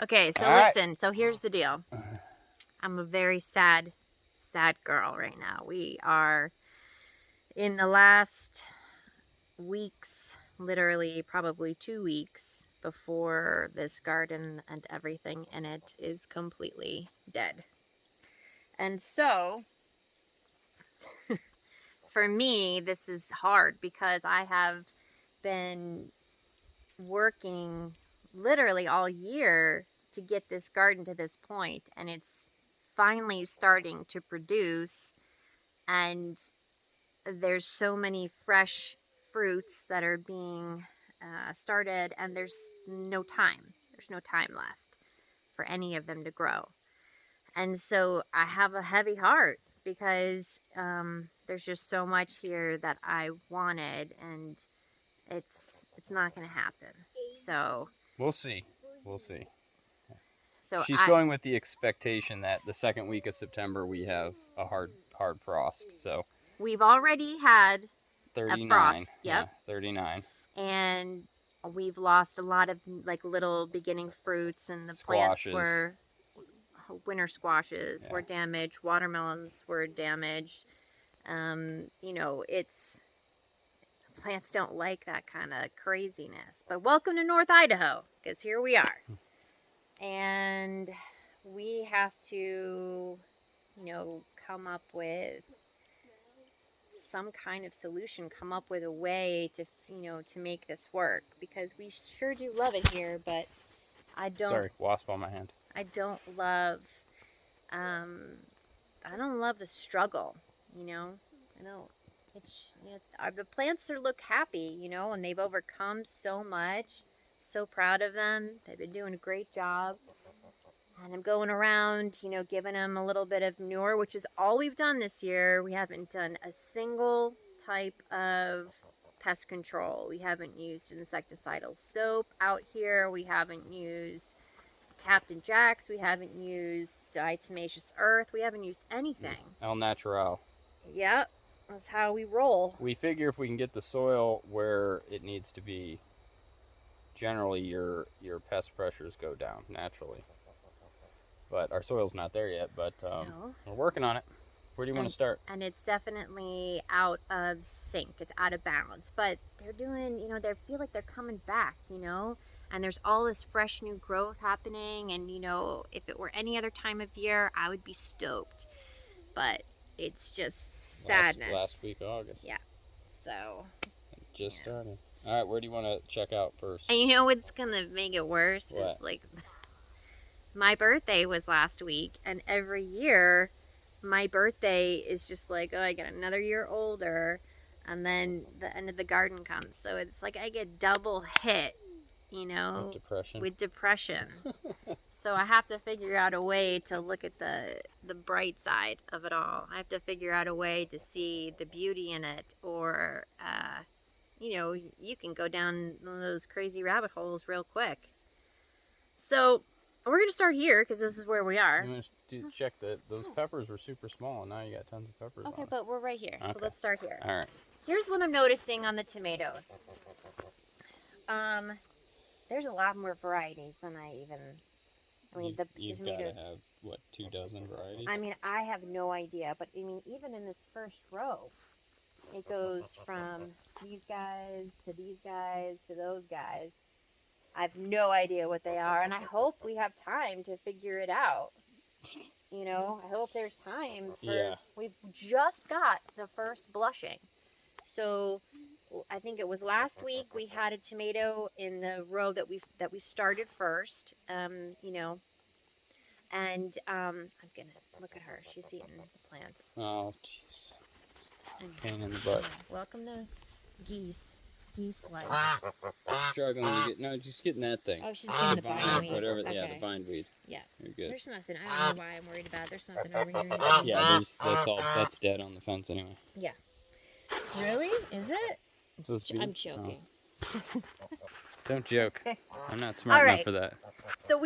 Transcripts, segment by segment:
Okay, so listen. So here's the deal. I'm a very sad girl right now. We are in the last weeks, literally probably 2 weeks before this garden and everything in it is completely dead. And so, for me, this is hard because I have been working literally all year to get this garden to this point, and it's finally starting to produce, and there's so many fresh fruits that are being started, and there's no time left for any of them to grow. And so I have a heavy heart because there's just so much here that I wanted, and it's not going to happen. So we'll see. So she's going with the expectation that the second week of September we have a hard frost. So we've already had 39. A frost. Yep. Yeah, 39. And we've lost a lot of like little beginning fruits, and the Squashes. plants were winter squashes were damaged, watermelons were damaged. You know, plants don't like that kind of craziness. But welcome to North Idaho, because here we are. And we have to, you know, come up with some kind of solution, come up with a way to, you know, to make this work, because we sure do love it here, but I don't. Sorry, wasp on my hand. I don't love the struggle, you know. I don't. It's, you know, the plants look happy, you know, and they've overcome so much. So proud of them. They've been doing a great job. And I'm going around, you know, giving them a little bit of manure, which is all we've done this year. We haven't done a single type of pest control. We haven't used insecticidal soap out here. We haven't used Captain Jack's. We haven't used diatomaceous earth. We haven't used anything. El Natural. Yep, that's how we roll. We figure if we can get the soil where it needs to be, generally your pest pressures go down naturally. But our soil's not there yet, but No. we're working on it. Where do you want to start? And it's definitely out of sync. It's out of balance. But they're doing, you know, they feel like they're coming back, you know? And there's all this fresh new growth happening. And, you know, if it were any other time of year, I would be stoked. But it's just sadness. Last week of August. Yeah. So. Just started. All right, where do you want to check out first? And you know what's going to make it worse? What? Is like, my birthday was last week. And every year, my birthday is just like, oh, I get another year older, and then the end of the garden comes. So it's like I get double hit, you know, with depression. So I have to figure out a way to look at the bright side of it all. I have to figure out a way to see the beauty in it, or, you know, you can go down one of those crazy rabbit holes real quick. So we're going to start here because this is where we are. You want to check that those peppers were super small, and now you got tons of peppers. Okay, but we're right here, so let's start here. All right. Here's what I'm noticing on the tomatoes. There's a lot more varieties than You've tomatoes. Gotta have, what, 24 varieties? I mean, I have no idea, but I mean, even in this first row, it goes from these guys to these guys to those guys. I have no idea what they are, and I hope we have time to figure it out. You know, I hope there's time for. Yeah. We've just got the first blushing, so I think it was last week we had a tomato in the row that we started first. You know, and I'm gonna look at her. She's eating the plants. Oh, jeez. Pain in the butt. Welcome to geese life. Struggling to get. No, just getting that thing. Oh, she's getting the bindweed. Whatever. Okay. Yeah, the bindweed. Yeah. You're good. There's nothing. I don't know why I'm worried about. There's nothing over here. Yeah, that's dead on the fence anyway. Yeah. Really? Is it? I'm joking. Oh. Don't joke. I'm not smart enough for that. So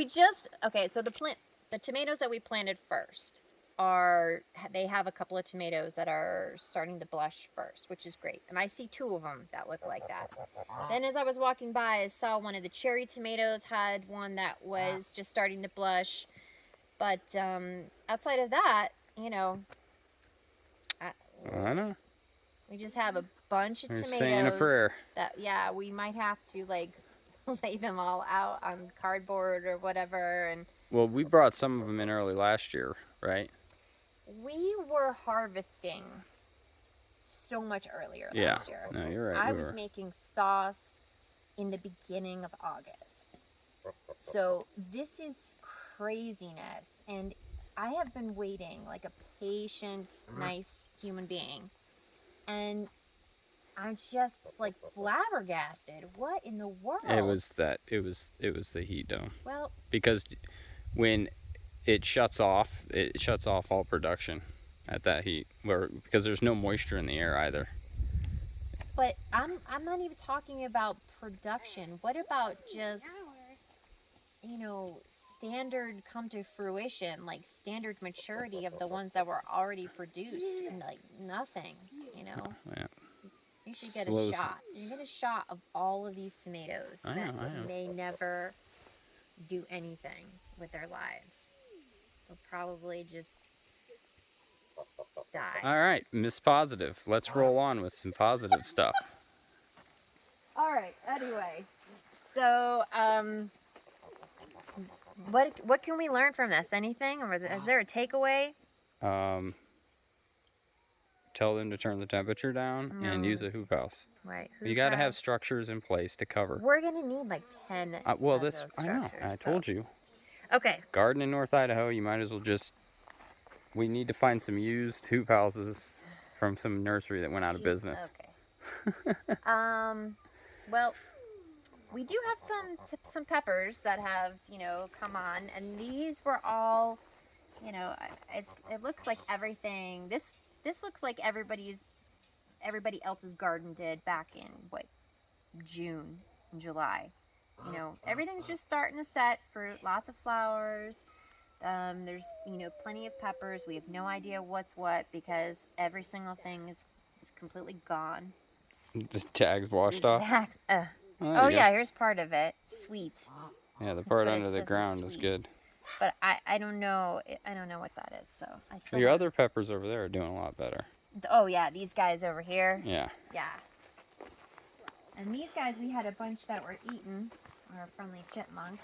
so the tomatoes that we planted first, they have a couple of tomatoes that are starting to blush first, which is great. And I see 2 of them that look like that. Then as I was walking by, I saw one of the cherry tomatoes had one that was just starting to blush. But outside of that, you know, I know. we just have a bunch of They're tomatoes saying a prayer. that, yeah, we might have to like lay them all out on cardboard or whatever. And Well, we brought some of them in early last year, right? we were harvesting so much earlier last year. No, you're right. I was making sauce in the beginning of August. So this is craziness. And I have been waiting like a patient, nice human being. And I'm just like flabbergasted. What in the world? It was the heat dome. Well, because when it shuts off all production at that heat, because there's no moisture in the air either. but I'm not even talking about production. What about just, you know, standard come to fruition, like standard maturity of the ones that were already produced, and like nothing, you know? Yeah. You should get a shot. You should get a shot of all of these tomatoes I know. may never do anything with their lives. They'll probably just die. All right, Miss Positive. Let's roll on with some positive stuff. All right. Anyway, so what can we learn from this? Anything, or is there a takeaway? Tell them to turn the temperature down and use a hoop house. Right. You got to have structures in place to cover. We're gonna need like 10. Well, of this those I know. I told you. Okay. Garden in North Idaho. You might as well just. We need to find some used hoop houses from some nursery that went out of business. Okay. Well, we do have some peppers that have, you know, come on, and these were all, you know, it looks like everything. This looks like everybody else's garden did back in June and July. You know, everything's just starting to set fruit, lots of flowers. There's, you know, plenty of peppers. We have no idea what's what because every single thing is completely gone. The tags washed off. Oh yeah, here's part of it. Sweet. Yeah, the part under the ground is good. But I don't know. I don't know what that is. So I still. Your other peppers over there are doing a lot better. Oh yeah, these guys over here. Yeah. Yeah. And these guys, we had a bunch that were eaten. Our friendly chipmunk.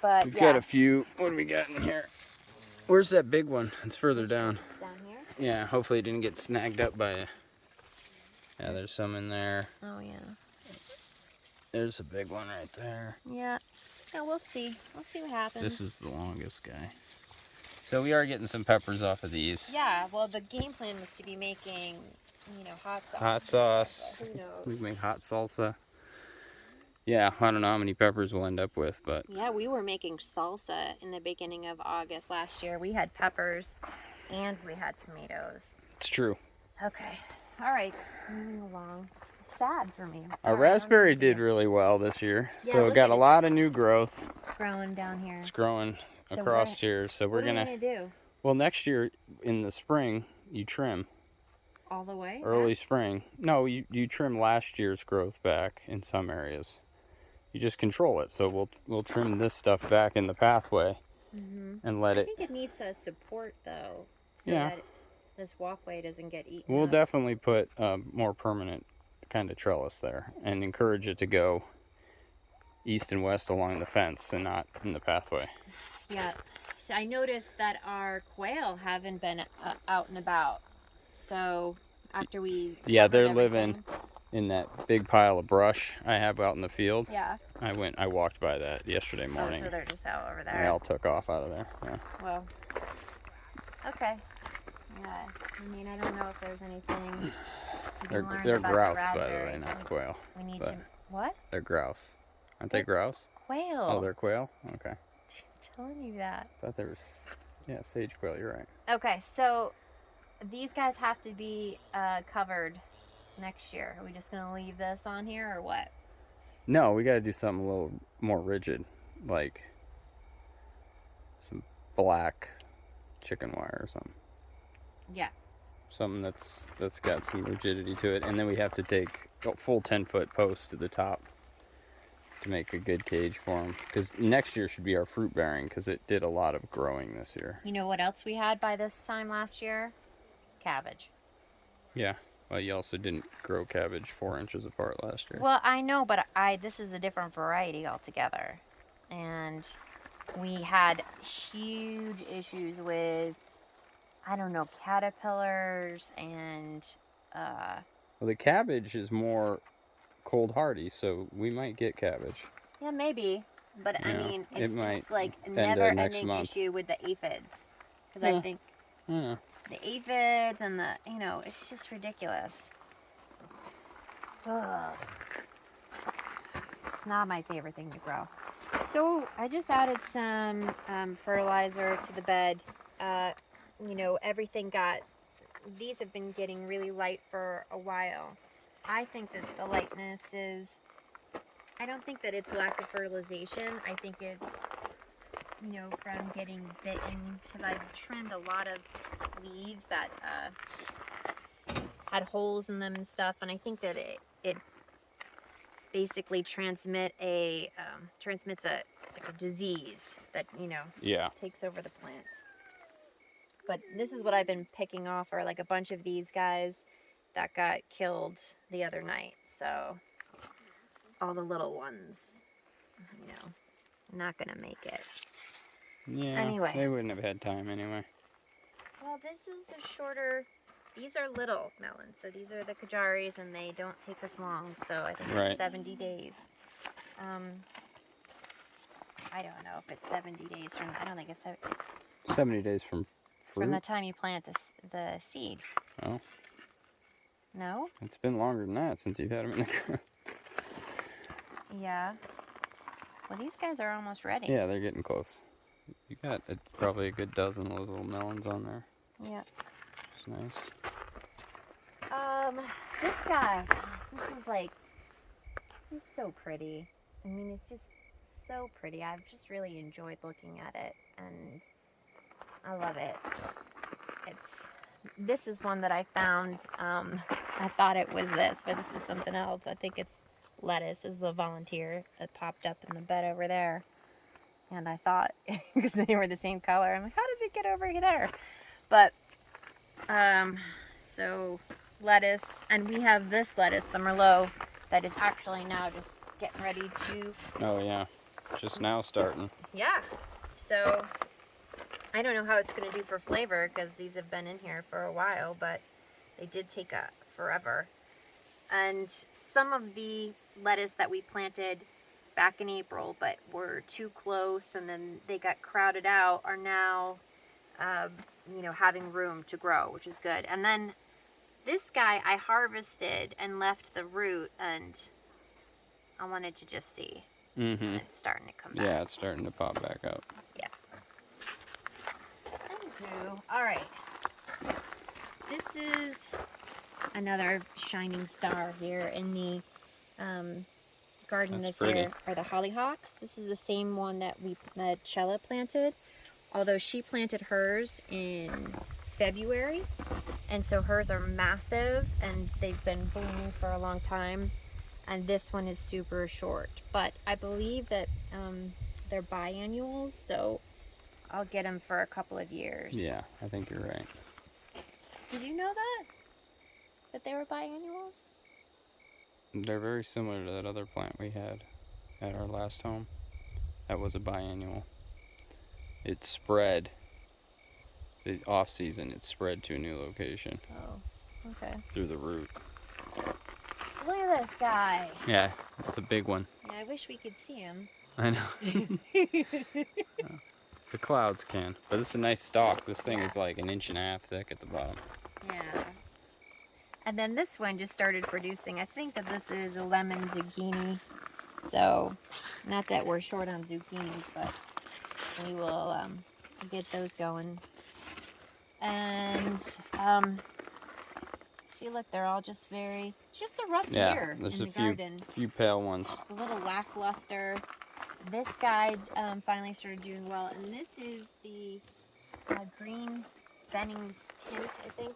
But we've got a few. What do we got in here? Where's that big one? It's further down. Down here? Yeah, hopefully it didn't get snagged up by a... Yeah, there's some in there. Oh, yeah. There's a big one right there. Yeah. Yeah, we'll see. We'll see what happens. This is the longest guy. So we are getting some peppers off of these. Yeah, well, the game plan was to be making, you know, hot sauce. Hot sauce. Who knows? We make hot salsa. Yeah, I don't know how many peppers we'll end up with, but... Yeah, we were making salsa in the beginning of August last year. We had peppers and we had tomatoes. It's true. Okay. All right. Moving along. It's sad for me. Our raspberry did really well this year. Yeah, so it got a lot of new growth. It's growing down here. It's growing across here. So we're going to... What are you going to do? Well, next year in the spring, you trim. All the way? Early spring. No, you trim last year's growth back in some areas. You just control it. So we'll trim this stuff back in the pathway and let it... I think it needs a support, though, so that this walkway doesn't get eaten We'll up. definitely put a more permanent kind of trellis there and encourage it to go east and west along the fence and not in the pathway. Yeah. So I noticed that our quail haven't been out and about. So after we... Yeah, they're living in that big pile of brush I have out in the field. Yeah. I walked by that yesterday morning. Oh, so they're just out over there. They all took off out of there. Yeah. Well, okay. Yeah. I mean, I don't know if there's anything to be learned They're about grouse, the by the way, raspberries. not quail. We need to... What? They're grouse. Aren't they grouse? Quail. Oh, they're quail? Okay. I'm telling you that. I thought they were, sage quail. You're right. Okay, so these guys have to be covered next year. Are we just going to leave this on here or what? No, we got to do something a little more rigid, like some black chicken wire or something. Yeah. Something that's got some rigidity to it, and then we have to take a full 10-foot post to the top to make a good cage for them. Because next year should be our fruit bearing, because it did a lot of growing this year. You know what else we had by this time last year? Cabbage. Yeah. Well, you also didn't grow cabbage 4 inches apart last year. Well, I know, but this is a different variety altogether. And we had huge issues with, I don't know, caterpillars and Well, the cabbage is more cold hardy, so we might get cabbage. yeah, maybe. But I Yeah, mean, it it's might just like a end next never-ending month. issue with the aphids. Because Yeah. I think Yeah. the aphids and the, it's just ridiculous. Ugh. It's not my favorite thing to grow. So I just added some fertilizer to the bed. Everything these have been getting really light for a while. I think that the lightness I don't think that it's lack of fertilization. I think it's, from getting bitten, because I've trimmed a lot of leaves that had holes in them and stuff, and I think that it basically transmits a disease that Yeah. takes over the plant. But this is what I've been picking off, are like a bunch of these guys that got killed the other night. So all the little ones, not gonna make it. Yeah. Anyway. They wouldn't have had time anyway. Well, this is a shorter. These are little melons, so these are the Kajaris, and they don't take as long. So I think it's 70 days. I don't know if it's 70 days from. I don't think it's 70 days from fruit? from the time you plant the seed. Oh. No? It's been longer than that since you've had them in the ground. Yeah. Well, these guys are almost ready. Yeah, they're getting close. You got probably a good dozen of those little melons on there. Yep. It's nice. This guy. This is like just so pretty. I mean, it's just so pretty. I've just really enjoyed looking at it, and I love it. This is one that I found. I thought it was this, but this is something else. I think it's lettuce. It was the volunteer that popped up in the bed over there. And I thought, because they were the same color, I'm like, how did it get over there? But, so lettuce, and we have this lettuce, the Merlot, that is actually now just getting ready to... Oh, yeah. Just now starting. Yeah. So, I don't know how it's going to do for flavor, because these have been in here for a while, but they did take forever. And some of the lettuce that we planted back in April, but were too close, and then they got crowded out, are now, having room to grow, which is good. And then this guy I harvested and left the root, and I wanted to just see. Mm-hmm. It's starting to come back. Yeah, it's starting to pop back up. Yeah. Anywho, all right. This is another shining star here in the garden That's this year, pretty. are the Hollyhocks. This is the same one that Chella planted, although she planted hers in February, and so hers are massive, and they've been blooming for a long time, and this one is super short. But I believe that they're biannuals, so I'll get them for a couple of years. Yeah, I think you're right. Did you know that they were biannuals? They're very similar to that other plant we had at our last home. That was a biannual. It spread. The off season, it spread to a new location. Oh, okay. Through the root. Look at this guy. Yeah, it's a big one. Yeah, I wish we could see him. I know. The clouds can. But it's a nice stalk. This thing is like 1.5 inches thick at the bottom. Yeah. And then this one just started producing. I think that this is a lemon zucchini. So, not that we're short on zucchinis, but we will get those going. And, see, look, they're all just just a rough year there's in a the garden. few pale ones. A little lackluster. This guy finally started doing well. And this is the green Benning's tint, I think.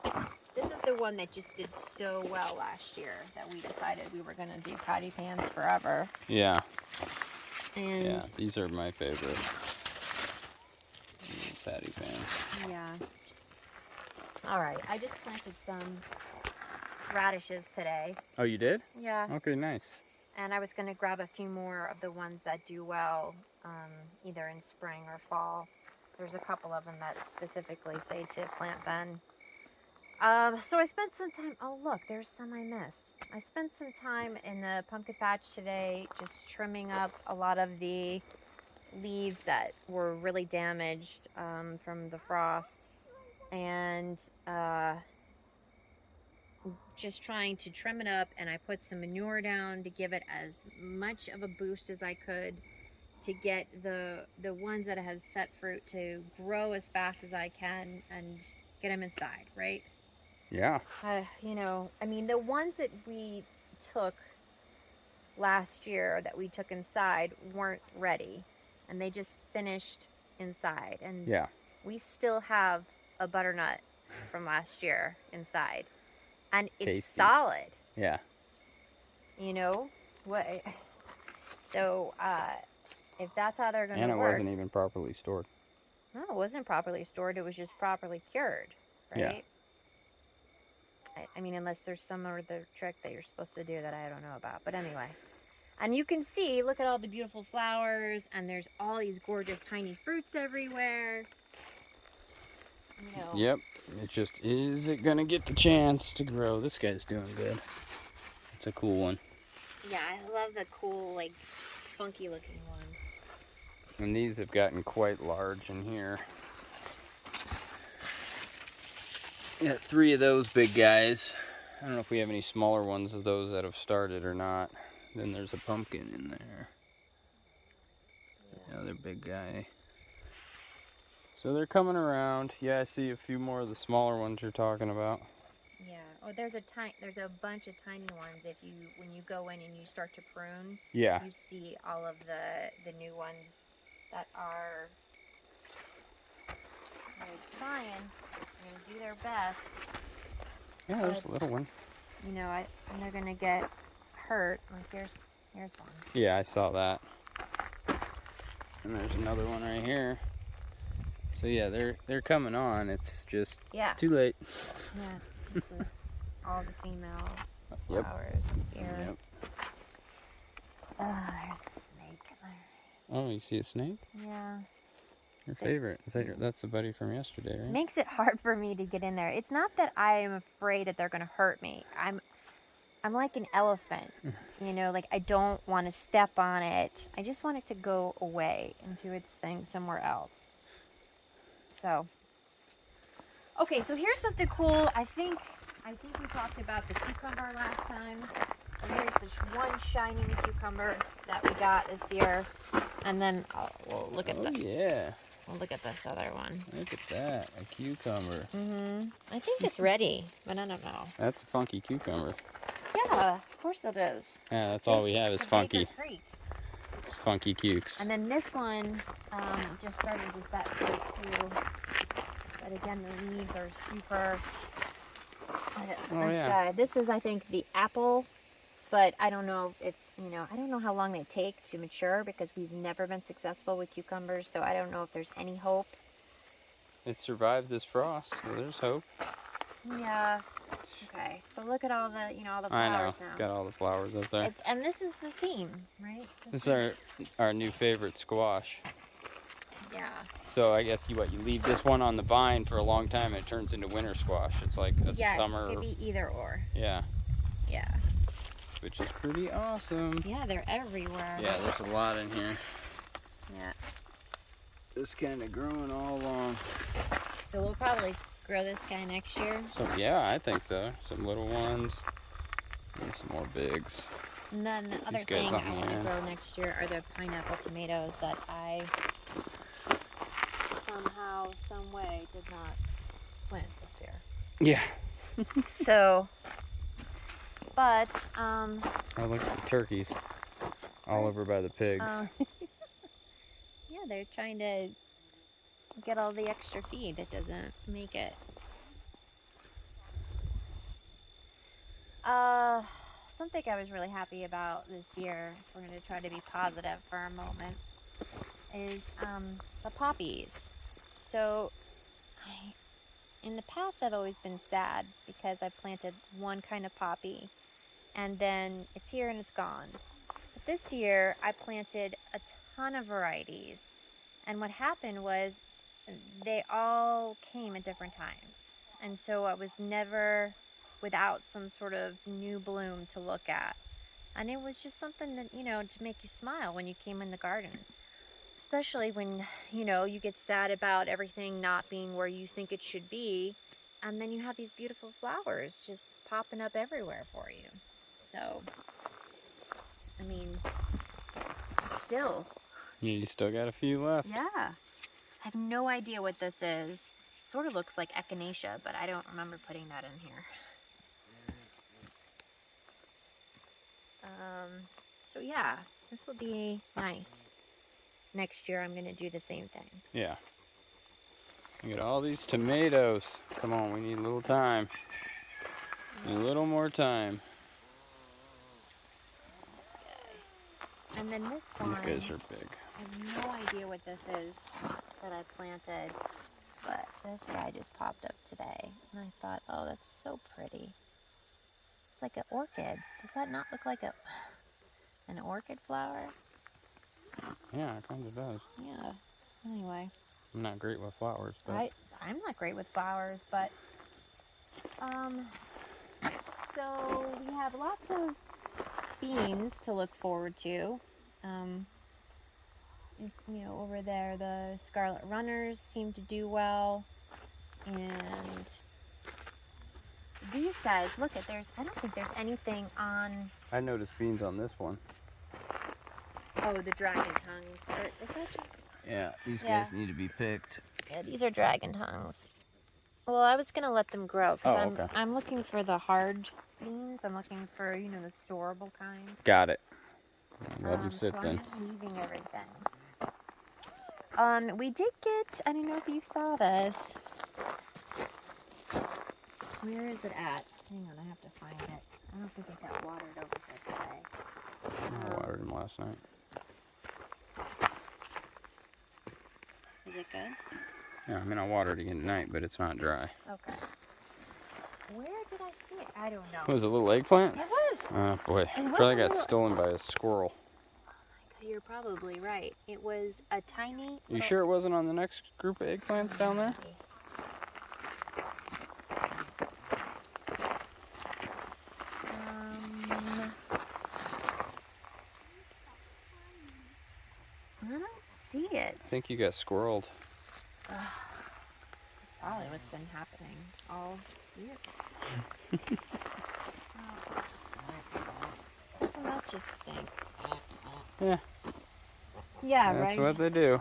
This is the one that just did so well last year that we decided we were going to do patty pans forever. Yeah. And Yeah, these are my favorite. Patty pans. Yeah. All right, I just planted some radishes today. Oh, you did? Yeah. Okay, nice. And I was going to grab a few more of the ones that do well, either in spring or fall. There's a couple of them that specifically say to plant then. So I spent some time, oh look, there's some I missed. I spent some time in the pumpkin patch today just trimming up a lot of the leaves that were really damaged from the frost. And just trying to trim it up, and I put some manure down to give it as much of a boost as I could to get the ones that have set fruit to grow as fast as I can and get them inside, right? Yeah. You know, I mean, the ones that we took last year that we took inside weren't ready, and they just finished inside. And Yeah. we still have a butternut from last year inside, and it's Tasty. solid. Yeah. You know what? So if that's how they're going to work. And it wasn't even properly stored. No, it wasn't properly stored. It was just properly cured, right? Yeah. I mean, unless there's some other trick that you're supposed to do that I don't know about. But anyway. And you can see, look at all the beautiful flowers, and there's all these gorgeous tiny fruits everywhere. You know. Yep. It just is it gonna get the chance to grow. This guy's doing good. It's a cool one. Yeah, I love the cool, like, funky looking ones. And these have gotten quite large in here. Got 3 of those big guys. I don't know if we have any smaller ones of those that have started or not. Then there's a pumpkin in there. Another big guy. So they're coming around. Yeah, I see a few more of the smaller ones you're talking about. Yeah. Oh, there's a bunch of tiny ones. When you go in and you start to prune, Yeah. you see all of the new ones that are trying to do their best. Yeah, there's a little one. You know, and they're gonna get hurt. Like here's one. Yeah, I saw that. And there's another one right here. So yeah, they're coming on. It's just too late. Yeah, this is all the female Yep. flowers here. Yep. There's a snake. Oh, you see a snake? Yeah. Your favorite. That's the buddy from yesterday, right? Makes it hard for me to get in there. It's not that I am afraid that they're gonna hurt me. I'm like an elephant, you know, like I don't want to step on it. I just want it to go away and do its thing somewhere else. So, okay, so here's something cool. I think we talked about the cucumber last time. And here's this one shining cucumber that we got this year. And then we'll look at yeah. We'll look at this other one. Look at that, a cucumber. I think it's ready, but I don't know. That's a funky cucumber. Yeah, of course it is. Yeah, that's all we have is funky. Creek. It's funky cukes. And then this one just started to set fruit too. But again, the leaves are super. Guy. This is, I think, the apple. But I don't know I don't know how long they take to mature because we've never been successful with cucumbers. So I don't know if there's any hope. It survived this frost, so there's hope. Yeah. Okay. But look at all the, all the flowers I know. now. It's got all the flowers up there. And this is the theme, right? This is our new favorite squash. Yeah. So I guess you leave this one on the vine for a long time and it turns into winter squash. It's like a summer. It could be either or. Yeah. Yeah. Which is pretty awesome. Yeah, they're everywhere. Yeah, there's a lot in here. Yeah. Just kind of growing all along. So we'll probably grow this guy next year. So yeah, I think so. Some little ones and some more bigs. And then the other thing I want to grow next year are the pineapple tomatoes that I somehow, some way did not plant this year. Yeah. So, but oh, look at the turkeys all over by the pigs. Yeah, they're trying to get all the extra feed. It doesn't make it. Something I was really happy about this year, if we're going to try to be positive for a moment, is the poppies. So in the past, I've always been sad because I planted one kind of poppy and then it's here and it's gone. But this year, I planted a ton of varieties. And what happened was they all came at different times. And so I was never without some sort of new bloom to look at. And it was just something that, to make you smile when you came in the garden. Especially when, you get sad about everything not being where you think it should be. And then you have these beautiful flowers just popping up everywhere for you. So, I mean, still. You still got a few left. Yeah. I have no idea what this is. It sort of looks like Echinacea, but I don't remember putting that in here. So yeah, this will be nice. Next year I'm going to do the same thing. Yeah. You got all these tomatoes. Come on, we need a little time. A little more time. This guy. And then this one. These guys are big. I have no idea what this is that I planted, but this guy just popped up today. And I thought, oh, that's so pretty. It's like an orchid. Does that not look like an orchid flower? Yeah, it kind of does. Yeah. Anyway. I'm not great with flowers, but I'm not great with flowers, but so we have lots of beans to look forward to. Over there the scarlet runners seem to do well, and these guys, look at, I don't think there's anything on. I noticed beans on this one. Oh, the dragon tongues. Is that? Yeah, these guys need to be picked. Yeah, these are dragon tongues. Well, I was gonna let them grow because okay. I'm looking for the hard beans. I'm looking for the storable kind. Got it. Let them sit so then. I'm just leaving everything. We did get. I don't know if you saw this. Where is it at? Hang on, I have to find it. I don't think it got watered over here today. I watered them last night. Is it good? Yeah, I mean, I watered again tonight, but it's not dry. Okay. Where did I see it? I don't know. What was it, a little eggplant? It was. Oh, boy. It was Probably a got little- stolen by a squirrel. You're probably right. It was a tiny. You sure it wasn't on the next group of eggplants down there? I don't see it. I think you got squirreled. That's probably what's been happening all year. Doesn't that just stink? Yeah. Yeah, right. That's what they do.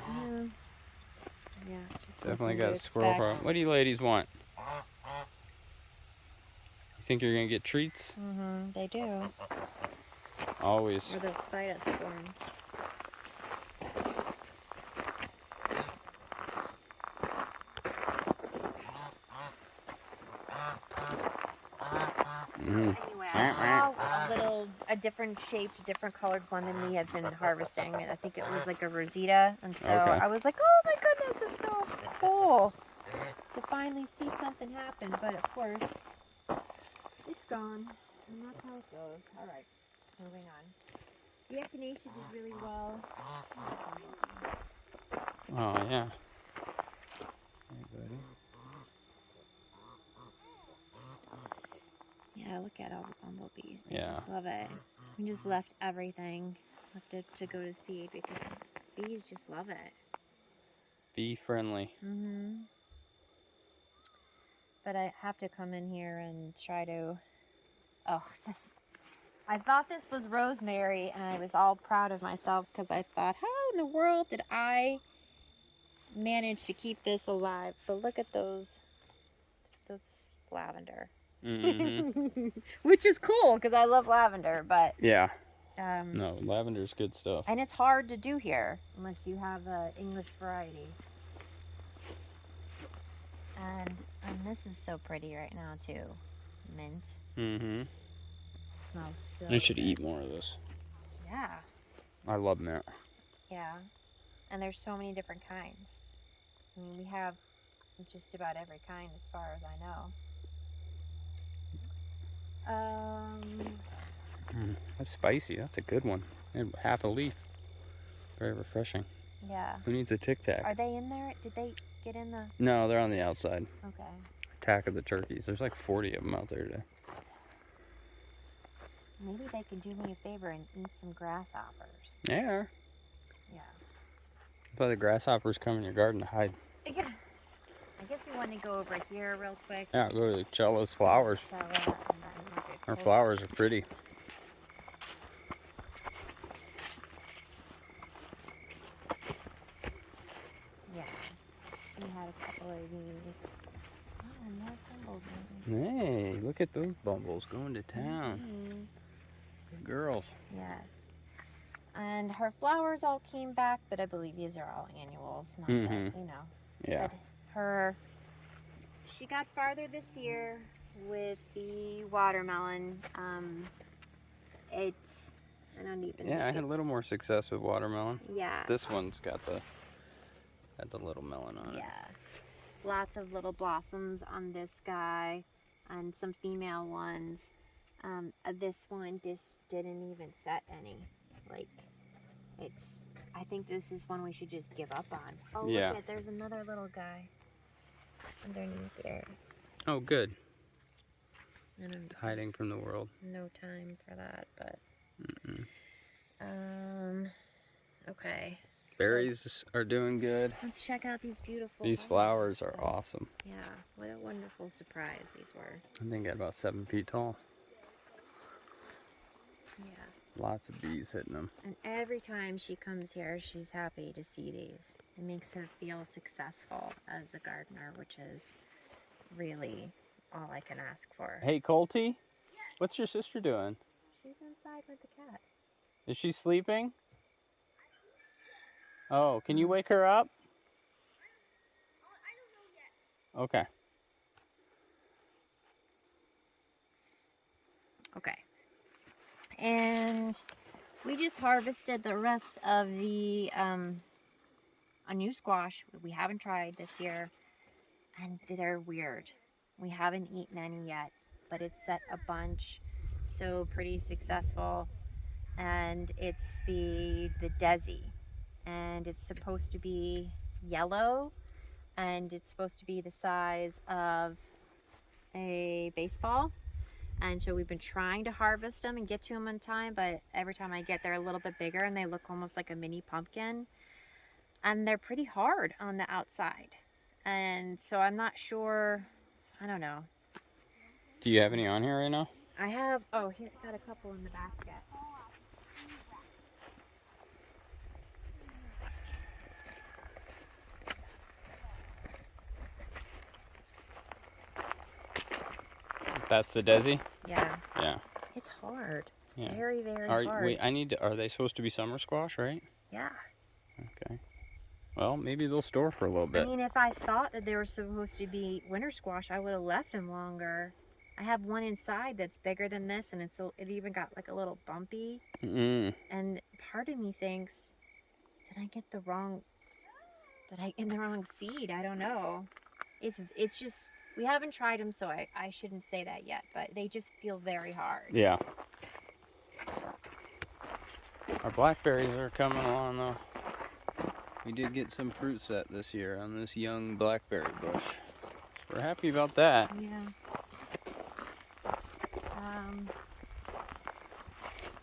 Yeah, just Definitely something got to a squirrel expect. problem. What do you ladies want? You think you're going to get treats? Mm-hmm, they do. Always. Or they'll fight us for 'em. Anyway, I saw a different shaped, different colored one than we had been harvesting. And I think it was like a Rosita. And so Okay. I was like, oh my goodness, it's so cool to finally see something happen. But of course, it's gone. And that's how it goes. All right, moving on. The Echinacea did really well. Oh, yeah. Hey, buddy. Yeah, look at all the bumblebees. They Yeah. just love it. We just left everything. Left it to go to seed because bees just love it. Bee friendly. Mm-hmm. But I have to come in here and try to... Oh, this... I thought this was rosemary, and I was all proud of myself because I thought, how in the world did I manage to keep this alive? But look at those lavender. Mm-hmm. Which is cool because I love lavender, but Yeah. No, lavender's good stuff. and it's hard to do here unless you have an English variety. And this is so pretty right now too. Mint. Mm-hmm. Smells so I should good. eat more of this. Yeah. I love mint. Yeah. And there's so many different kinds. I mean, we have just about every kind as far as I know. That's spicy. That's a good one. And half a leaf. Very refreshing. Yeah. Who needs a Tic Tac? Are they in there? Did they get in the... No, they're on the outside. Okay. Attack of the turkeys. There's like 40 of them out there today. Maybe they could do me a favor and eat some grasshoppers. Yeah. Yeah. But the grasshoppers come in your garden to hide. Yeah. I guess we want to go over here real quick. Yeah, go to Cella's flowers. Her flowers are pretty. Yeah. She had a couple of these. Oh, more bumblebees. Hey, look at those bumbles going to town. Mm-hmm. Good girls. Yes. And her flowers all came back, but I believe these are all annuals. Not that, you know. Yeah. But she got farther this year with the watermelon. I don't even. Yeah, I had a little more success with watermelon. Yeah. This one's got the little melon on it. Yeah. Lots of little blossoms on this guy, and some female ones. This one just didn't even set any. Like, I think this is one we should just give up on. Oh, yeah. Look at, there's another little guy underneath there. Oh, good. It's hiding from the world. No time for that, but. Okay. Berries are doing good. Let's check out these beautiful. These flowers are awesome. Yeah, what a wonderful surprise these were. I think at about 7 feet tall. Yeah. Lots of bees hitting them. And every time she comes here, she's happy to see these. It makes her feel successful as a gardener, which is really all I can ask for. Hey, Colty, what's your sister doing? She's inside with the cat. Is she sleeping? Oh, can you wake her up? I don't know yet. Okay. Okay. And we just harvested the rest of the a new squash we haven't tried this year, and they're weird. We haven't eaten any yet, but it's set a bunch, so pretty successful. And it's the Desi, and it's supposed to be yellow, and it's supposed to be the size of a baseball. And so we've been trying to harvest them and get to them in time, but every time I get, they're a little bit bigger and they look almost like a mini pumpkin. And they're pretty hard on the outside. And so I'm not sure, I don't know. Do you have any on here right now? I have, oh, here, got a couple in the basket. That's the Desi? Yeah. Yeah. It's hard. It's Yeah. very, very hard. Wait, are they supposed to be summer squash, right? Yeah. Okay. Well, maybe they'll store for a little bit. I mean, if I thought that they were supposed to be winter squash, I would have left them longer. I have one inside that's bigger than this, and it even got like a little bumpy. And part of me thinks, did I get the wrong seed? I don't know. It's just, we haven't tried them, so I shouldn't say that yet, but they just feel very hard. Yeah. Our blackberries are coming along though. We did get some fruit set this year on this young blackberry bush. We're happy about that. Yeah.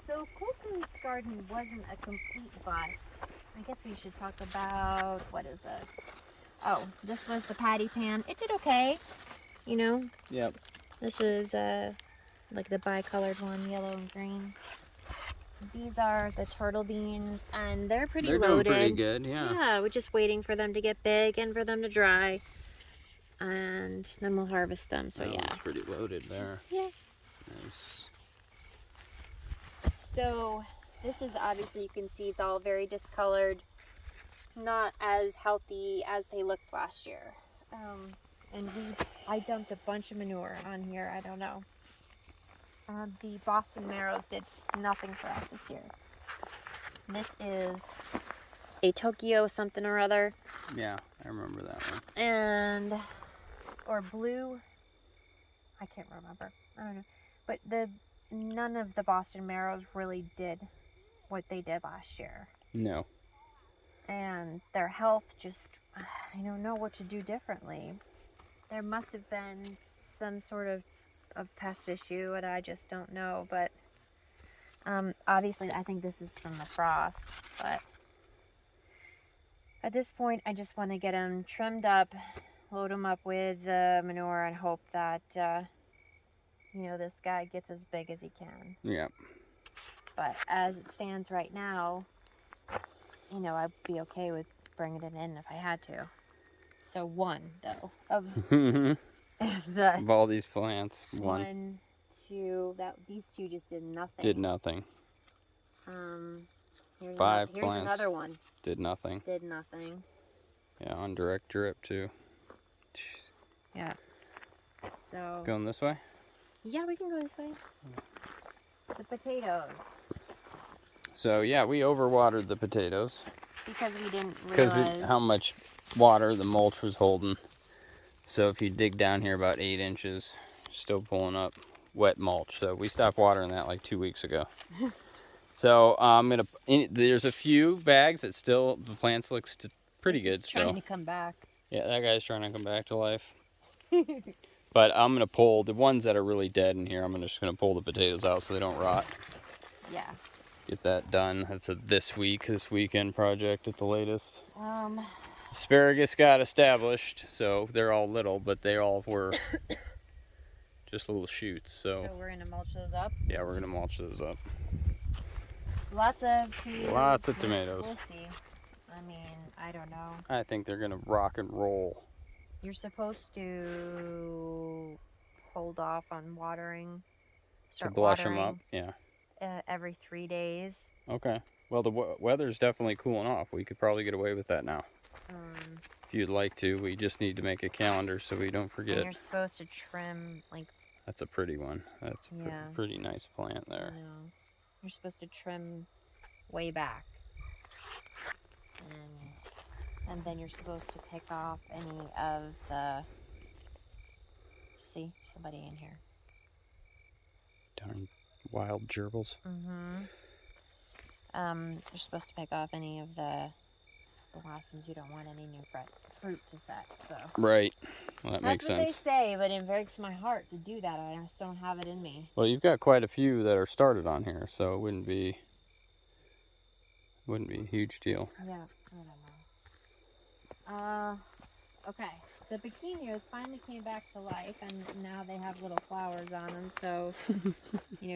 So Colton's garden wasn't a complete bust. I guess we should talk about, what is this? Oh, this was the patty pan. It did okay, you know. Yep. This is like the bicolored one, yellow and green. These are the turtle beans, and they're pretty loaded. They're doing pretty good, yeah. Yeah, we're just waiting for them to get big and for them to dry, and then we'll harvest them. So yeah. It's pretty loaded there. Yeah. Nice. So this is obviously, you can see it's all very discolored, not as healthy as they looked last year. And I dumped a bunch of manure on here. I don't know. The Boston Marrows did nothing for us this year. This is a Tokyo something or other. Yeah, I remember that one. And, or blue. I can't remember. I don't know. But none of the Boston Marrows really did what they did last year. No. And their health just, I don't know what to do differently. There must have been some sort of pest issue, and I just don't know. But obviously, I think this is from the frost. But at this point, I just want to get them trimmed up, load them up with manure, and hope that this guy gets as big as he can. Yeah. But as it stands right now, I'd be okay with bringing it in if I had to. So one, though, of of all these plants, one, two, these two just did nothing. Did nothing. Here's 5 here's plants. another one. Did nothing. Did nothing. Yeah, on direct drip too. Yeah. So. Going this way? Yeah, we can go this way. The potatoes. So yeah, we overwatered the potatoes. Because we didn't realize how much water the mulch was holding. So if you dig down here about 8 inches, still pulling up wet mulch. So we stopped watering that like 2 weeks ago. So there's a few bags that still, the plants look pretty good still. Trying to come back. Yeah, that guy's trying to come back to life. But I'm gonna pull the ones that are really dead in here. I'm just gonna pull the potatoes out so they don't rot. Yeah. Get that done. That's this weekend project at the latest. Asparagus got established, so they're all little, but they all were just little shoots. So we're gonna mulch those up. Yeah, we're gonna mulch those up. Lots of tomatoes. Lots of tomatoes. We'll see. I mean, I don't know. I think they're gonna rock and roll. You're supposed to hold off on watering. To blush them up, yeah. Every 3 days. Okay. Well, the weather's definitely cooling off. We could probably get away with that now. If you'd like to, we just need to make a calendar so we don't forget. And you're supposed to trim, like... That's a pretty one. That's a pretty nice plant there. I know. You're supposed to trim way back. And then you're supposed to pick off any of the... See? Somebody in here. Darn wild gerbils. You're supposed to pick off any of the blossoms. You don't want any new fruit to set, so... Right. Well, that makes sense. That's what they say, but it breaks my heart to do that. I just don't have it in me. Well, you've got quite a few that are started on here, so it wouldn't be a huge deal. Yeah, I don't know. Okay. The Echinacea finally came back to life, and now they have little flowers on them, so,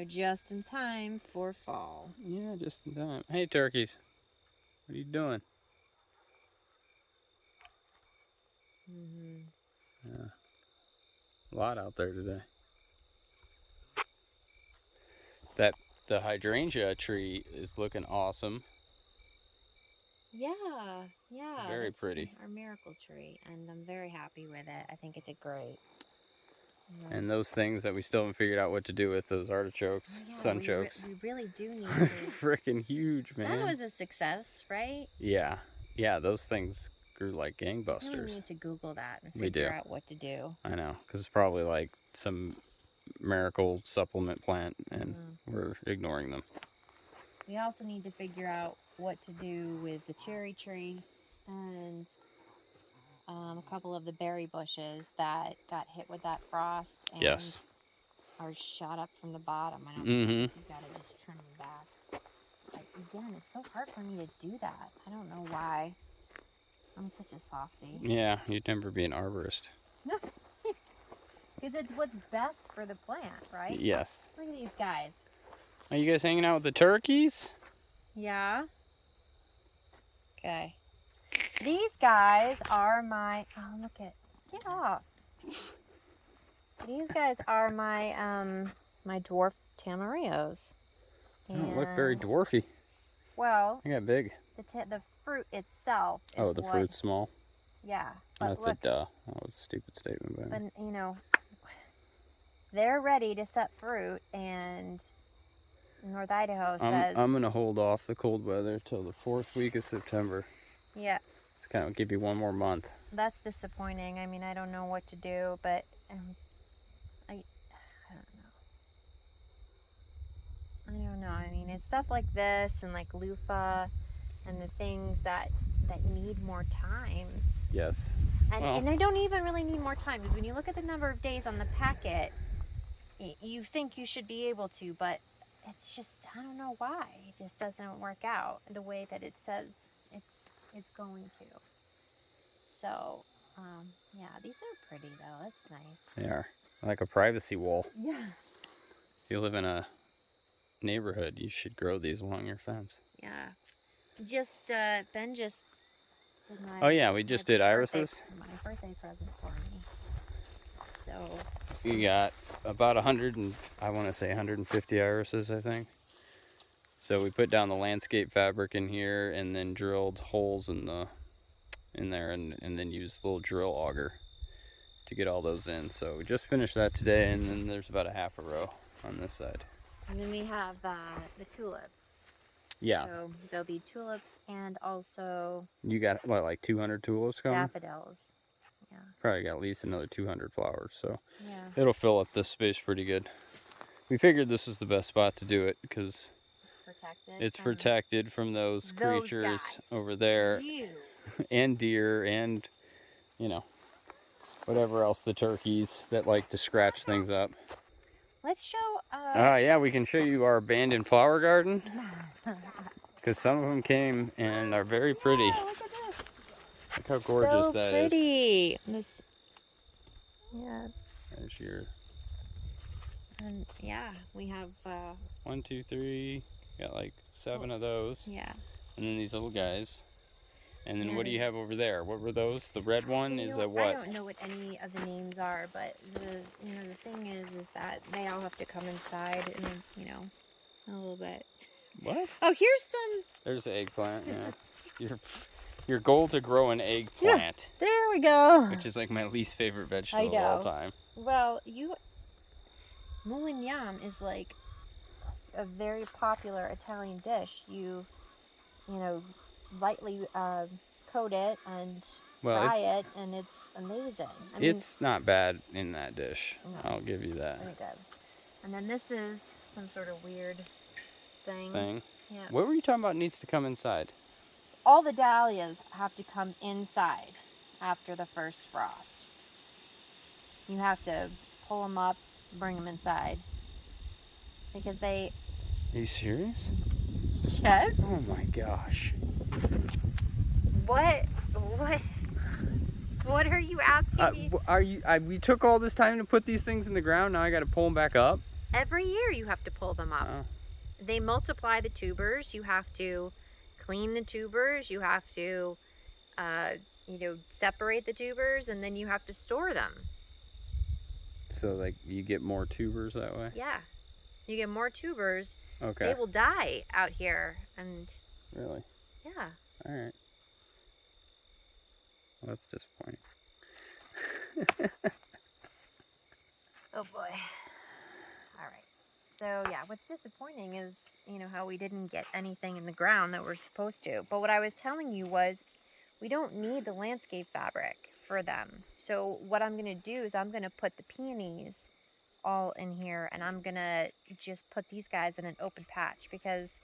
just in time for fall. Yeah, just in time. Hey, turkeys. What are you doing? Yeah. A lot out there today. The hydrangea tree is looking awesome. Yeah. Very pretty. Our miracle tree, and I'm very happy with it. I think it did great. And those things that we still haven't figured out what to do with, those artichokes, sunchokes. We really do need to. Freaking huge, man. That was a success, right? Yeah, those things grew like gangbusters. We need to Google that and figure out what to do. I know, because it's probably like some miracle supplement plant, and we're ignoring them. We also need to figure out what to do with the cherry tree and a couple of the berry bushes that got hit with that frost and are shot up from the bottom. I don't think you gotta just trim them back. Again, it's so hard for me to do that. I don't know why. I'm such a softie. Yeah, you'd never be an arborist. No. Because it's what's best for the plant, right? Yes. Look at these guys. Are you guys hanging out with the turkeys? Yeah. Okay. These guys are my... Oh, look at... Get off. These guys are my my Dwarf Tamarios. They don't look very dwarfy. Well... They got big. The fruit itself is the fruit's small. Yeah, but That's look, a duh. That was a stupid statement by me. but you know, they're ready to set fruit, and North Idaho says, I'm gonna hold off the cold weather till the 4th week of September. yeah, It's kind of give you one more month. that's disappointing. I mean, I don't know what to do, but I don't know. I don't know. I mean, it's stuff like this and like loofah and the things that need more time. Yes. And they don't even really need more time, because when you look at the number of days on the packet, you think you should be able to, but it's just, I don't know why. It just doesn't work out the way that it says it's going to. So, yeah, these are pretty though. That's nice. They are. Like a privacy wall. Yeah. If you live in a neighborhood, you should grow these along your fence. Yeah. Just, Ben just did my, Oh yeah, we just did irises. My birthday present for me. So. You got about 100 and I want to say 150 irises, I think. So we put down the landscape fabric in here and then drilled holes in there and then used a little drill auger to get all those in. So we just finished that today, and then there's about a half a row on this side. And then we have the tulips. Yeah. So there'll be tulips and also You got what, like 200 tulips coming? daffodils. Yeah. Probably got at least another 200 flowers, so Yeah. it'll fill up this space pretty good. We figured this is the best spot to do it because it's protected from those creatures guys. over there, and deer, and you know, whatever else, the turkeys that like to scratch things up. Let's show. Yeah, we can show you our abandoned flower garden because some of them came and are very pretty. Yeah, look at this. Look how gorgeous that is. So pretty. This. Yeah. There's your. And yeah, we have. 1, 2, 3. Got like 7 of those. Yeah. And then these little guys. And then Yeah, what do you have over there? What were those? The red one is a what? I don't know what any of the names are, but the thing is that they all have to come inside in a little bit. What? Oh, here's some. There's the eggplant. Yeah. Your goal to grow an eggplant. Yeah, there we go. Which is like my least favorite vegetable of all time. Well, moulignam is like a very popular Italian dish. You lightly coat it and fry it, and it's amazing. It's not bad in that dish. No, I'll give you that. Very good. And then this is some sort of weird thing. Yeah. What were you talking about needs to come inside? All the dahlias have to come inside after the first frost. You have to pull them up, bring them inside. Because they... Are you serious? Yes. Oh my gosh. What are you asking me? We took all this time to put these things in the ground, now I gotta pull them back up? Every year you have to pull them up. Oh. They multiply the tubers. You have to clean the tubers. You have to, separate the tubers, and then you have to store them. So, like, you get more tubers that way? Yeah. You get more tubers. Okay. They will die out here. And really? Yeah. All right. Well, that's disappointing. Oh, boy. All right. So, yeah, what's disappointing is, how we didn't get anything in the ground that we're supposed to. But what I was telling you was we don't need the landscape fabric for them. So what I'm going to do is I'm going to put the peonies all in here, and I'm going to just put these guys in an open patch because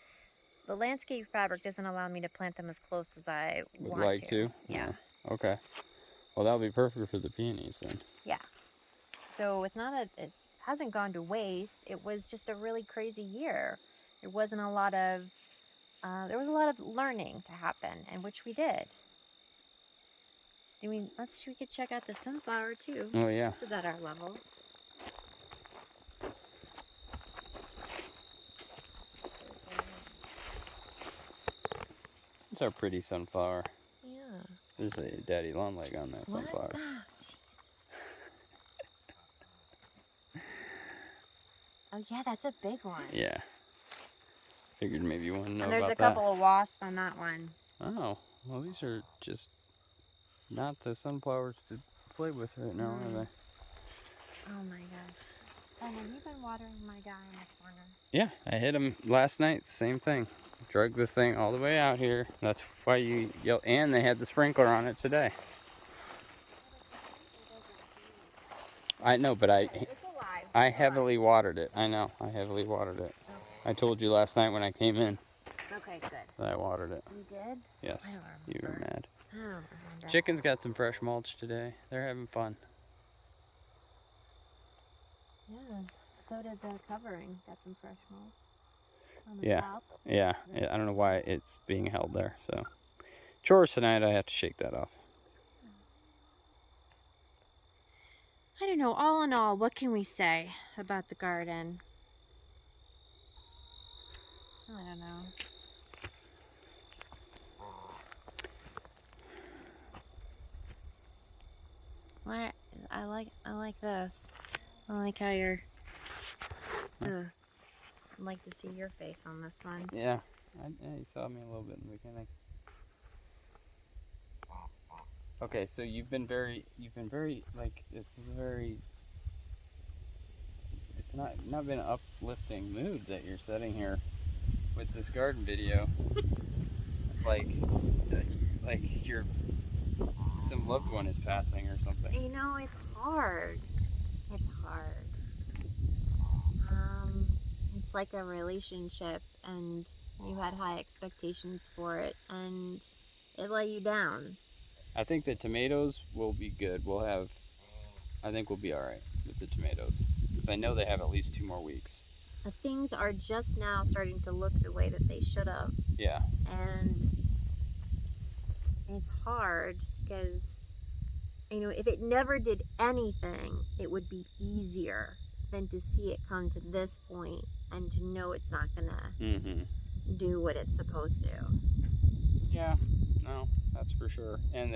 the landscape fabric doesn't allow me to plant them as close as I would like to. Yeah. Okay. Well, that'll be perfect for the peonies then. Yeah. So it hasn't gone to waste. It was just a really crazy year. There was a lot of learning to happen, and which we did. We could check out the sunflower too. Oh yeah. This is at our level. It's our pretty sunflower. Yeah. There's a daddy long leg on that sunflower. Oh yeah, that's a big one. Yeah. Figured maybe you want to know and there's about a couple of wasps on that one. Oh, well these are just not the sunflowers to play with right now, are they? Oh my gosh. And have you been watering my guy in the corner? Yeah, I hit him last night. Same thing. Drug the thing all the way out here. That's why you yell. And they had the sprinkler on it today. I know, but It's alive. I heavily watered it. I know. I heavily watered it. Okay. I told you last night when I came in Okay, good. that I watered it. You did? Yes. I don't You were remember. mad. I don't remember. Chickens got some fresh mulch today. They're having fun. Yeah. So did the covering. Got some fresh mulch on the Yeah. top. Yeah. I don't know why it's being held there. So, chores tonight. I have to shake that off. I don't know. All in all, what can we say about the garden? I don't know. Why? I like this. I like how you're. I'd like to see your face on this one. Yeah. You saw me a little bit in the beginning. Okay, so you've been very like it's not been an uplifting mood that you're setting here with this garden video. like you're some loved one is passing or something. You know, it's hard. It's hard. It's like a relationship, and you had high expectations for it, and it let you down. I think the tomatoes will be good. I think we'll be all right with the tomatoes because I know they have at least 2 more weeks. Things are just now starting to look the way that they should have. Yeah. And it's hard because, you know, if it never did anything, it would be easier than to see it come to this point and to know it's not gonna do what it's supposed to. Yeah, no, that's for sure. And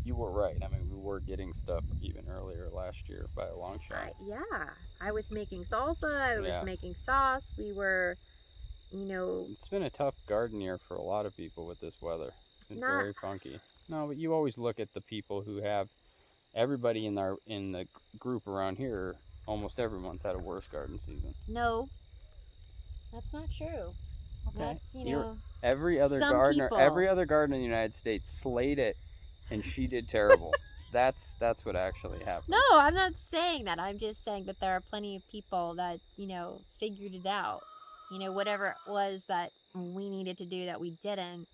you were right. I mean, we were getting stuff even earlier last year by a long shot. Yeah, I was making salsa. I was making sauce. We were, you know. It's been a tough garden year for a lot of people with this weather. It's been very funky. No, but you always look at the people who have. Everybody in the group around here, almost everyone's had a worse garden season. No, that's not true. Okay. That's, you know, every other gardener in the United States slayed it, and she did terrible. That's what actually happened. No, I'm not saying that. I'm just saying that there are plenty of people that, you know, figured it out. You know, whatever it was that we needed to do that we didn't,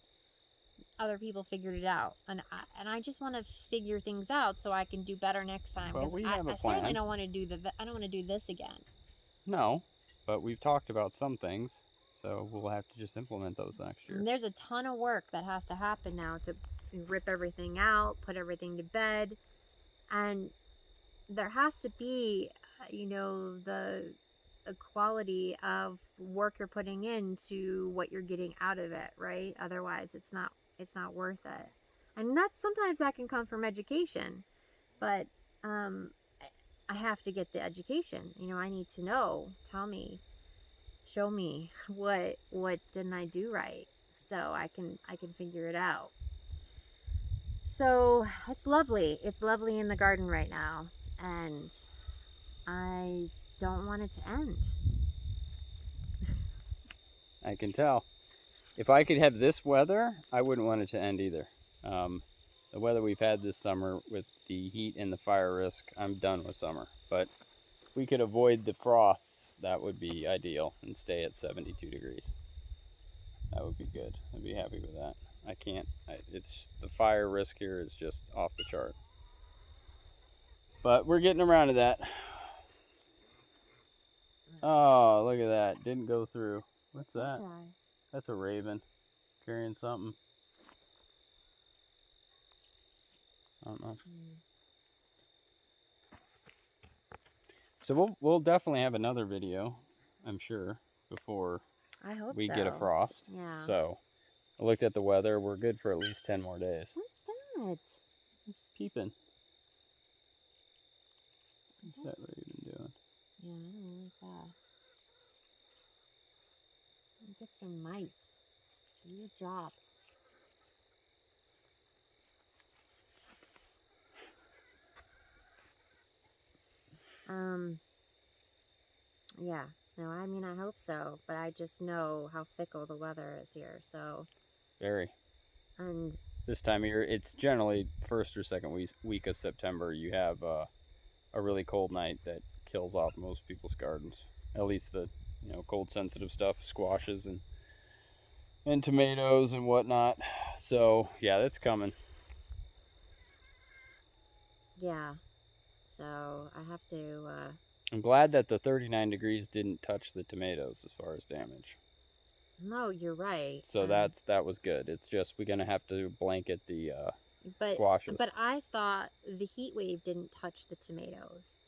other people figured it out. And I just want to figure things out so I can do better next time. Well, we have a I plan. certainly don't want to do I don't want to do this again. No, but we've talked about some things, so we'll have to just implement those next year. And there's a ton of work that has to happen now to rip everything out, put everything to bed, and there has to be, you know, the quality of work you're putting into what you're getting out of it, right? Otherwise, it's not worth it. And sometimes that can come from education, but I have to get the education. You know, I need to know. Tell me, show me what didn't I do right, so I can figure it out. So it's lovely. It's lovely in the garden right now, and I don't want it to end. I can tell. If I could have this weather, I wouldn't want it to end either. The weather we've had this summer with the heat and the fire risk, I'm done with summer. But if we could avoid the frosts, that would be ideal and stay at 72 degrees. That would be good. I'd be happy with that. It's the fire risk here is just off the chart. But we're getting around to that. Oh, look at that. Didn't go through. What's that? Okay. That's a raven carrying something. I don't know. So we'll definitely have another video, I'm sure, before we get a frost. Yeah. So I looked at the weather. We're good for at least 10 more days. What's that? Just peeping. What's that raven doing? Yeah, I don't like that. Get some mice. Do your job. Yeah. No, I mean, I hope so, but I just know how fickle the weather is here. So, Very. and This time of year, it's generally first or second week of September. You have a really cold night that kills off most people's gardens. At least the cold sensitive stuff, squashes and tomatoes and whatnot. So yeah, that's coming. yeah. So I have to, I'm glad that the 39 degrees didn't touch the tomatoes as far as damage. no, you're right. So that was good. It's just we're gonna have to blanket the But squashes. I thought the heat wave didn't touch the tomatoes,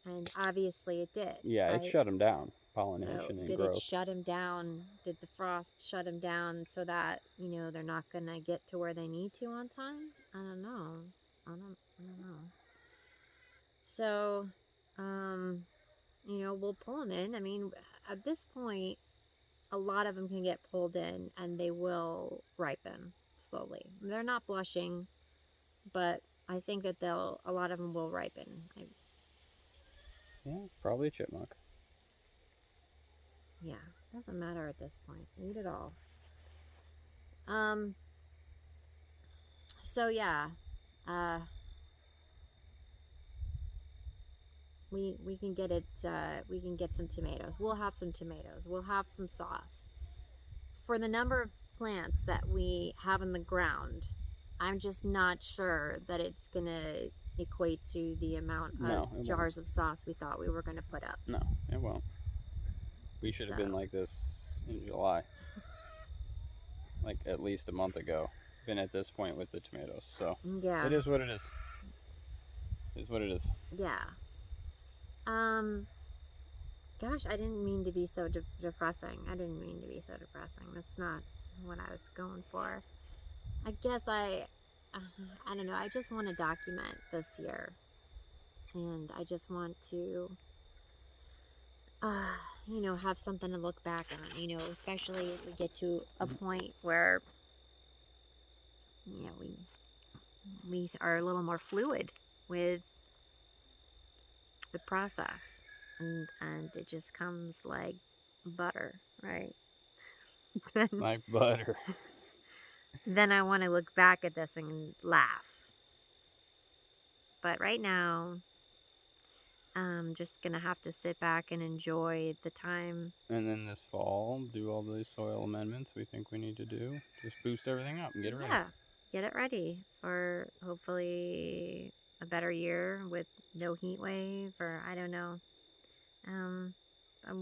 and obviously it did, Yeah, it right? shut them down, So pollination and did it growth. shut them down? Did the frost shut them down so that they're not gonna get to where they need to on time? I don't know. I don't know. So, we'll pull them in. I mean, at this point, a lot of them can get pulled in, and they will ripen slowly. They're not blushing, but I think that a lot of them will ripen. Yeah, it's probably a chipmunk. Yeah, doesn't matter at this point. Eat it all. Um. So yeah, uh, we can get it. We can get some tomatoes. We'll have some tomatoes. We'll have some sauce. For the number of plants that we have in the ground, I'm just not sure that it's gonna equate to the amount of No, it jars of sauce we thought we were gonna put up. won't. No, it won't. We should have been like this in July, like at least a month ago. Been at this point with the tomatoes. So Yeah, it is what it is. It is what it is. yeah. Gosh, I didn't mean to be so depressing. I didn't mean to be so depressing. That's not what I was going for. I guess I don't know. I just want to document this year, and I just want to, have something to look back on. Especially if we get to a point where, we are a little more fluid with the process, and it just comes like butter, right? then Like butter. then I want to look back at this and laugh. But right now, I'm just gonna have to sit back and enjoy the time. And then this fall, do all these soil amendments we think we need to do. Just boost everything up and get it ready. Yeah, get it ready for hopefully a better year with no heat wave, or I don't know. Um,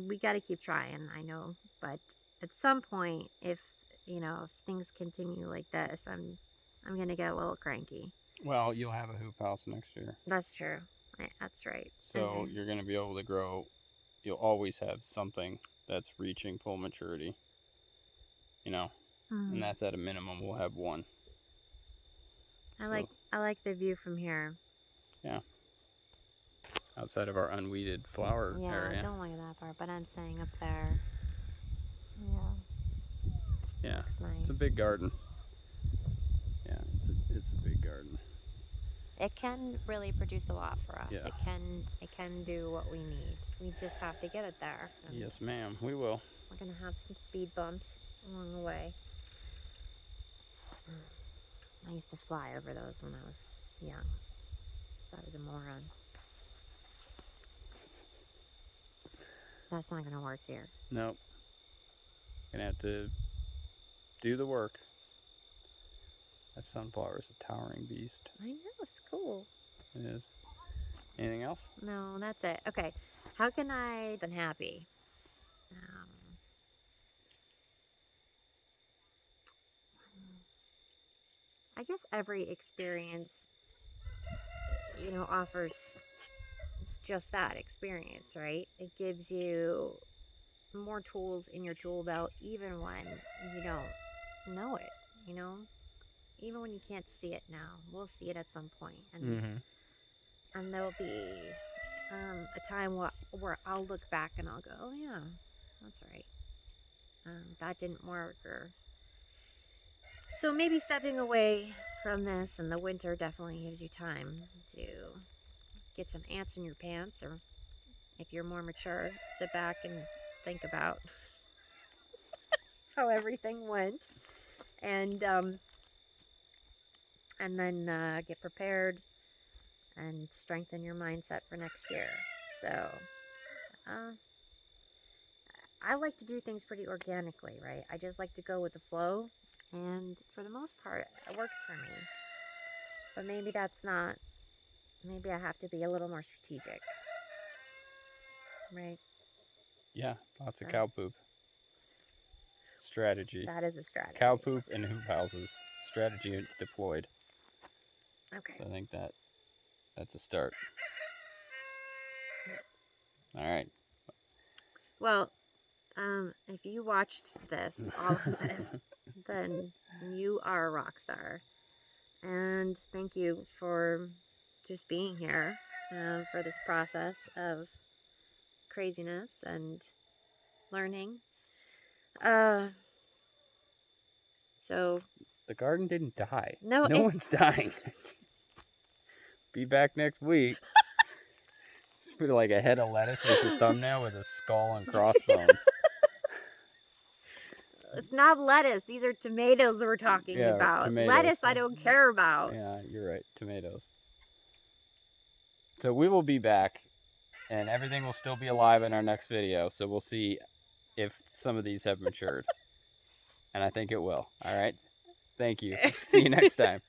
we got to keep trying, I know, but at some point, if things continue like this, I'm gonna get a little cranky. Well, you'll have a hoop house next year. That's true. That's right. So you're going to be able to grow. You'll always have something that's reaching full maturity. And that's at a minimum. We'll have one. I like the view from here. Yeah. Outside of our unweeded flower area. Yeah, I don't like that part, but I'm saying up there. Yeah. Yeah. Looks nice. It's a big garden. Yeah, it's a big garden. It can really produce a lot for us. Yeah. It can do what we need. We just have to get it there. Yes, ma'am. We will. We're gonna have some speed bumps along the way. I used to fly over those when I was young, so I was a moron. That's not gonna work here. Nope. Gonna have to do the work. That sunflower is a towering beast. I know, it's cool. It is. Anything else? No, that's it. Okay, how can I be happy? I guess every experience, offers just that experience, right? It gives you more tools in your tool belt, even when you don't know it, even when you can't see it now. We'll see it at some point, and there'll be a time where I'll look back and I'll go, oh yeah, that's right. That didn't work, or so maybe stepping away from this in the winter definitely gives you time to get some ants in your pants, or if you're more mature, sit back and think about how everything went, and then get prepared and strengthen your mindset for next year. So I like to do things pretty organically, right? I just like to go with the flow, and for the most part, it works for me. But maybe that's not, maybe I have to be a little more strategic, right? Yeah, lots of cow poop. Strategy. That is a strategy. Cow poop and hoop houses. Strategy deployed. Okay. So I think that's a start. All right. Well, if you watched this, all of this, then you are a rock star. And thank you for just being here for this process of craziness and learning. So The garden didn't die. no, No one's dying. Be back next week. Just put like a head of lettuce as the thumbnail with a skull and crossbones. it's not lettuce. These are tomatoes we're talking about. Tomatoes. Lettuce I don't care about. Yeah, you're right. Tomatoes. So we will be back, and everything will still be alive in our next video. So we'll see if some of these have matured. And I think it will. All right. Thank you. See you next time.